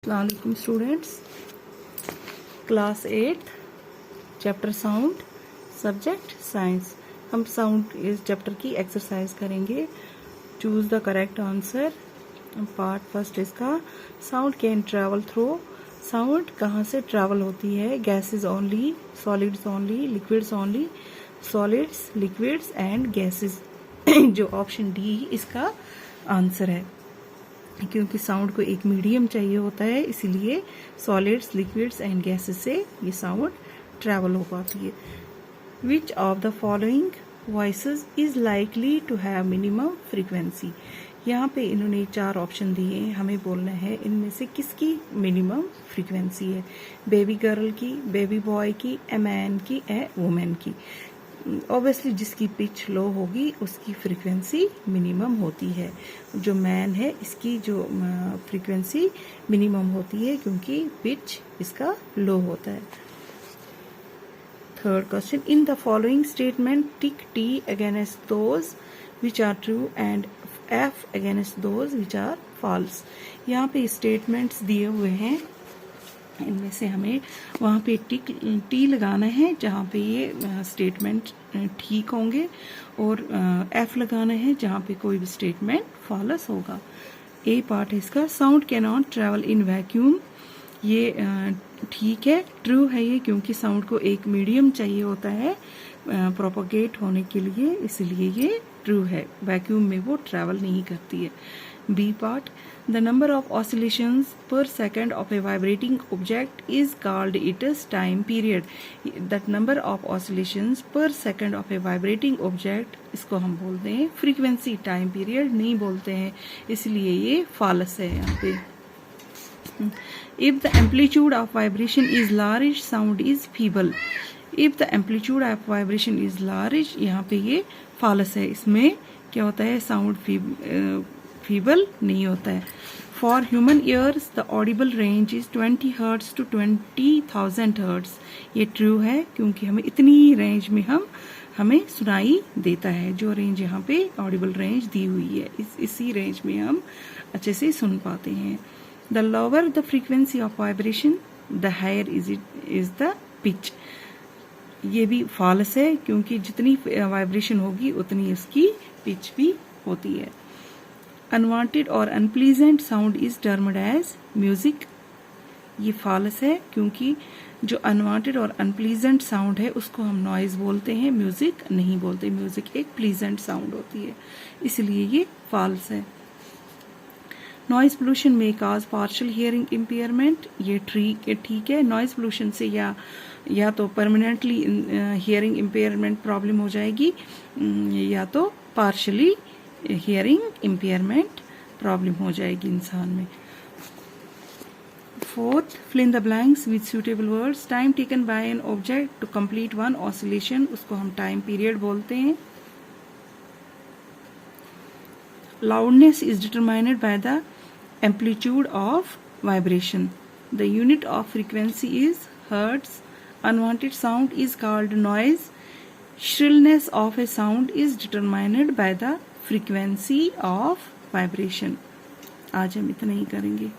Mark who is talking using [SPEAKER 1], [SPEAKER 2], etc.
[SPEAKER 1] अस्सलाम वालेकुम students, class 8 chapter sound, subject science. हम साउंड इस चैप्टर की एक्सरसाइज करेंगे। Choose the correct answer. Part first इसका, sound can travel through. Sound कहाँ से ट्रैवल होती है? Gases only, solids only, liquids only, solids, liquids and gases. जो ऑप्शन डी इसका आंसर है, क्योंकि साउंड को एक मीडियम चाहिए होता है, इसीलिए सॉलिड्स, लिक्विड्स एंड गैसेस से ये साउंड ट्रैवल हो पाती है। Which of the following voices is likely to have minimum frequency. यहाँ पे इन्होंने 4 ऑप्शन दिए हैं, हमें बोलना है इनमें से किसकी मिनिमम फ्रीक्वेंसी है। बेबी गर्ल की, बेबी बॉय की, ए मैन की, ए वुमेन की। ऑब्वियसली जिसकी पिच लो होगी उसकी फ्रीक्वेंसी मिनिमम होती है। जो मैन है इसकी जो फ्रीक्वेंसी मिनिमम होती है, क्योंकि पिच इसका लो होता है। Third question, in the following statement tick T against those which are true and F against those which are false. यहाँ पे स्टेटमेंट्स दिए हुए हैं, इनमें से हमें वहाँ पे टी लगाना है जहाँ पे ये स्टेटमेंट ठीक होंगे, और एफ लगाना है जहाँ पे कोई भी स्टेटमेंट फॉल्स होगा। ए पार्ट है इसका, sound can not travel in vacuum. ये ठीक है, ट्रू है ये, क्योंकि साउंड को एक मीडियम चाहिए होता है प्रोपोगेट होने के लिए, इसलिए ये ट्रू है। वैक्यूम में वो ट्रैवल नहीं करती है। B part, the number of oscillations per second of a vibrating object is called its time period. That number of oscillations per second of a vibrating object, इसको हम बोलते हैं frequency, time period नहीं बोलते हैं, इसलिए ये false है यहाँ पे। If the amplitude of vibration is large, sound is feeble. If the amplitude of vibration is large, यहाँ पे ये false है। इसमें क्या होता है, साउंड फीबल नहीं होता है। For human ears the audible range is 20 hertz to 20,000 hertz. ये ट्रू है, क्योंकि हमें इतनी रेंज में हमें सुनाई देता है। जो रेंज यहाँ पे ऑडिबल रेंज दी हुई है, इसी रेंज में हम अच्छे से सुन पाते हैं। The lower the frequency of vibration the higher is the pitch. ये भी फॉल्स है, क्योंकि जितनी वाइब्रेशन होगी उतनी उसकी पिच भी होती है। अनवांटेड और unpleasant sound is termed as music. ये फॉल्स है, क्योंकि जो अनवांटेड और अनप्लीजेंट साउंड है उसको हम नॉइज बोलते हैं, म्यूजिक नहीं बोलते। म्यूजिक एक प्लीजेंट साउंड होती है, इसलिए ये फॉल्स है। नॉइज पोल्यूशन में काज पार्शियल हियरिंग इम्पेयरमेंट। ये ठीक है। नॉइज पोल्यूशन से या तो परमानेंटली हियरिंग इम्पेयरमेंट प्रॉब्लम हो जाएगी, या तो पार्शियली हियरिंग इम्पेयरमेंट प्रॉब्लम हो जाएगी इंसान में। Fourth, fill in the blanks with suitable words. Time taken by an object to complete one oscillation, उसको हम टाइम पीरियड बोलते हैं। Loudness is determined by the amplitude of vibration. The unit of frequency is hertz. Unwanted sound is called noise. Shrillness of a sound is determined by the frequency of vibration. आज हम इतना ही करेंगे।